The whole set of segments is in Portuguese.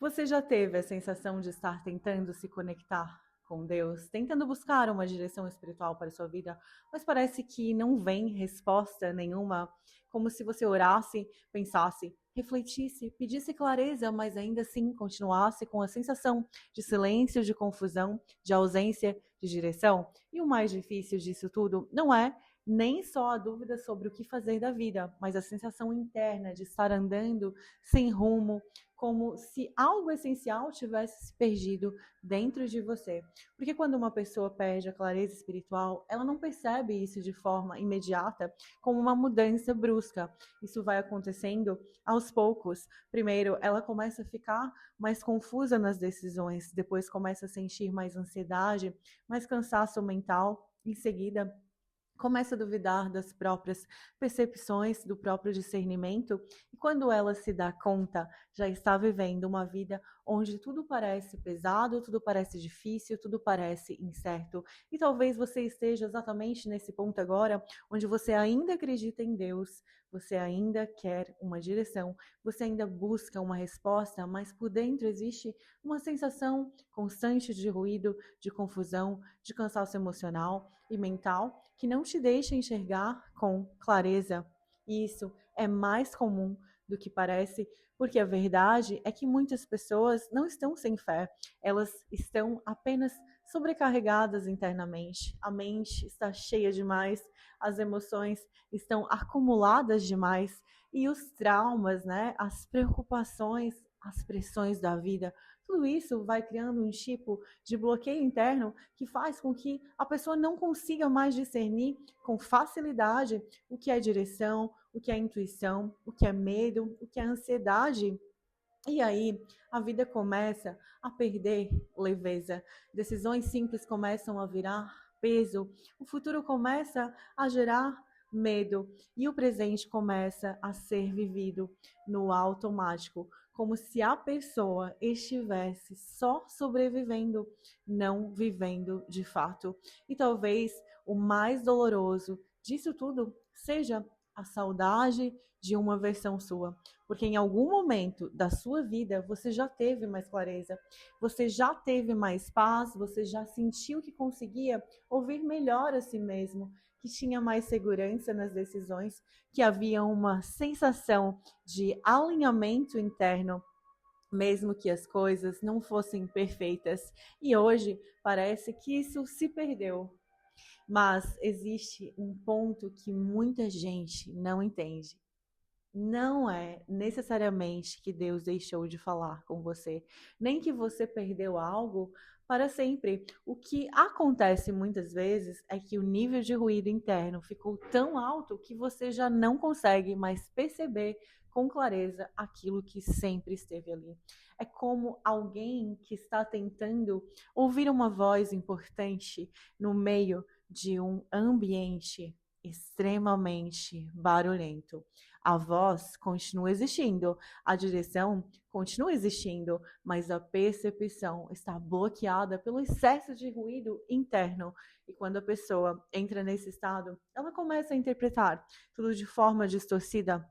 Você já teve a sensação de estar tentando se conectar com Deus, tentando buscar uma direção espiritual para a sua vida, mas parece que não vem resposta nenhuma, como se você orasse, pensasse, refletisse, pedisse clareza, mas ainda assim continuasse com a sensação de silêncio, de confusão, de ausência de direção? E o mais difícil disso tudo não é nem só a dúvida sobre o que fazer da vida, mas a sensação interna de estar andando sem rumo, como se algo essencial tivesse se perdido dentro de você. Porque quando uma pessoa perde a clareza espiritual, ela não percebe isso de forma imediata, como uma mudança brusca. Isso vai acontecendo aos poucos. Primeiro, ela começa a ficar mais confusa nas decisões, depois começa a sentir mais ansiedade, mais cansaço mental. Em seguida, começa a duvidar das próprias percepções, do próprio discernimento, e quando ela se dá conta, já está vivendo uma vida onde tudo parece pesado, tudo parece difícil, tudo parece incerto. E talvez você esteja exatamente nesse ponto agora, onde você ainda acredita em Deus, você ainda quer uma direção, você ainda busca uma resposta, mas por dentro existe uma sensação constante de ruído, de confusão, de cansaço emocional e mental que não te deixa enxergar com clareza. Isso é mais comum do que parece, porque a verdade é que muitas pessoas não estão sem fé, elas estão apenas sobrecarregadas internamente. A mente está cheia demais, as emoções estão acumuladas demais e os traumas, né, as preocupações, as pressões da vida, tudo isso vai criando um tipo de bloqueio interno que faz com que a pessoa não consiga mais discernir com facilidade o que é direção, o que é intuição, o que é medo, o que é ansiedade. E aí a vida começa a perder leveza. Decisões simples começam a virar peso. O futuro começa a gerar medo e o presente começa a ser vivido no automático, como se a pessoa estivesse só sobrevivendo, não vivendo de fato. E talvez o mais doloroso disso tudo seja a saudade de uma versão sua, porque em algum momento da sua vida você já teve mais clareza, você já teve mais paz, você já sentiu que conseguia ouvir melhor a si mesmo, que tinha mais segurança nas decisões, que havia uma sensação de alinhamento interno, mesmo que as coisas não fossem perfeitas. E hoje parece que isso se perdeu. Mas existe um ponto que muita gente não entende. Não é necessariamente que Deus deixou de falar com você, nem que você perdeu algo para sempre. O que acontece muitas vezes é que o nível de ruído interno ficou tão alto que você já não consegue mais perceber com clareza aquilo que sempre esteve ali. É como alguém que está tentando ouvir uma voz importante no meio de um ambiente extremamente barulhento. A voz continua existindo, a direção continua existindo, mas a percepção está bloqueada pelo excesso de ruído interno. E quando a pessoa entra nesse estado, ela começa a interpretar tudo de forma distorcida.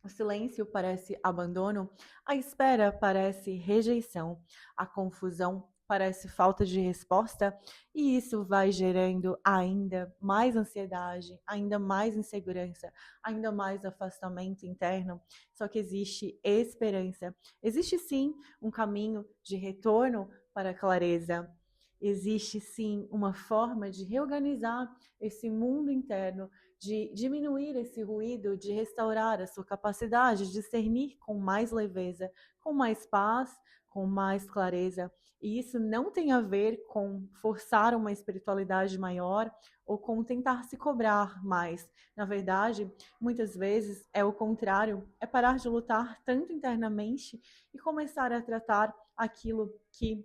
O silêncio parece abandono, a espera parece rejeição, a confusão parece falta de resposta, e isso vai gerando ainda mais ansiedade, ainda mais insegurança, ainda mais afastamento interno. Só que existe esperança. Existe sim um caminho de retorno para a clareza. Existe sim uma forma de reorganizar esse mundo interno, de diminuir esse ruído, de restaurar a sua capacidade de discernir com mais leveza, com mais paz, com mais clareza. E isso não tem a ver com forçar uma espiritualidade maior ou com tentar se cobrar mais. Na verdade, muitas vezes é o contrário, é parar de lutar tanto internamente e começar a tratar aquilo que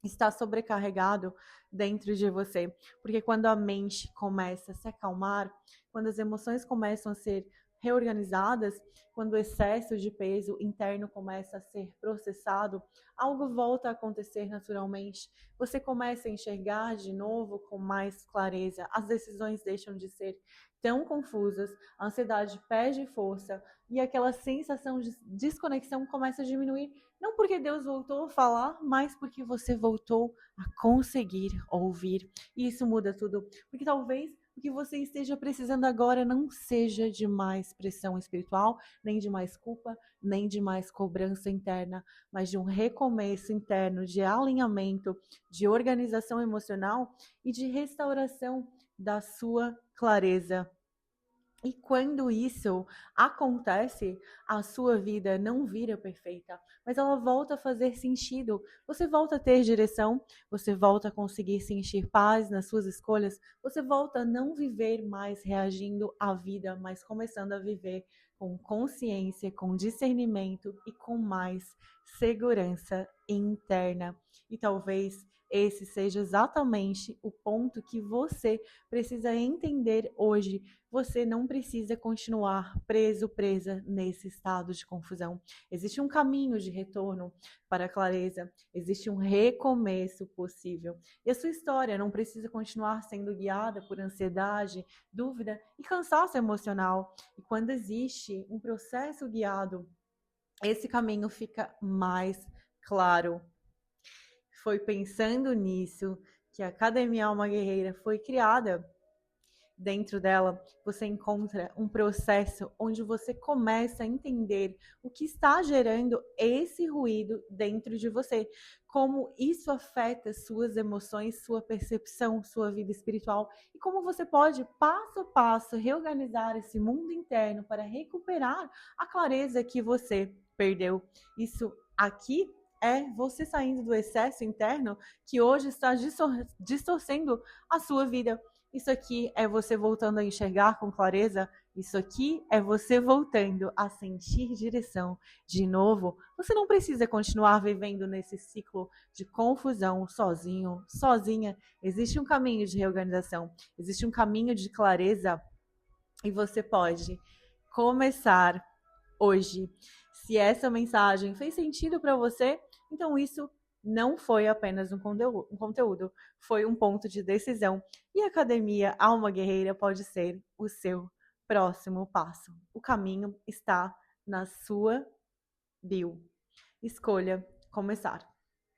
está sobrecarregado dentro de você. Porque quando a mente começa a se acalmar, quando as emoções começam a ser reorganizadas, quando o excesso de peso interno começa a ser processado, algo volta a acontecer naturalmente. Você começa a enxergar de novo com mais clareza. As decisões deixam de ser tão confusas, a ansiedade perde força e aquela sensação de desconexão começa a diminuir. Não porque Deus voltou a falar, mas porque você voltou a conseguir ouvir. E isso muda tudo. Porque talvez o que você esteja precisando agora não seja de mais pressão espiritual, nem de mais culpa, nem de mais cobrança interna, mas de um recomeço interno, de alinhamento, de organização emocional e de restauração da sua clareza. E quando isso acontece, a sua vida não vira perfeita, mas ela volta a fazer sentido. Você volta a ter direção, você volta a conseguir sentir paz nas suas escolhas, você volta a não viver mais reagindo à vida, mas começando a viver com consciência, com discernimento e com mais segurança interna. E talvez esse seja exatamente o ponto que você precisa entender hoje. Você não precisa continuar preso, presa nesse estado de confusão. Existe um caminho de retorno para a clareza, existe um recomeço possível. E a sua história não precisa continuar sendo guiada por ansiedade, dúvida e cansaço emocional. E quando existe um processo guiado, esse caminho fica mais claro. Foi pensando nisso que a Academia Alma Guerreira foi criada. Dentro dela, você encontra um processo onde você começa a entender o que está gerando esse ruído dentro de você, como isso afeta suas emoções, sua percepção, sua vida espiritual e como você pode, passo a passo, reorganizar esse mundo interno para recuperar a clareza que você perdeu. Isso aqui é você saindo do excesso interno que hoje está distorcendo a sua vida. Isso aqui é você voltando a enxergar com clareza. Isso aqui é você voltando a sentir direção de novo. Você não precisa continuar vivendo nesse ciclo de confusão sozinho, sozinha. Existe um caminho de reorganização, existe um caminho de clareza e você pode começar hoje. Se essa mensagem fez sentido para você, então isso não foi apenas um conteúdo, foi um ponto de decisão. E a Academia Alma Guerreira pode ser o seu próximo passo. O caminho está na sua bio. Escolha começar.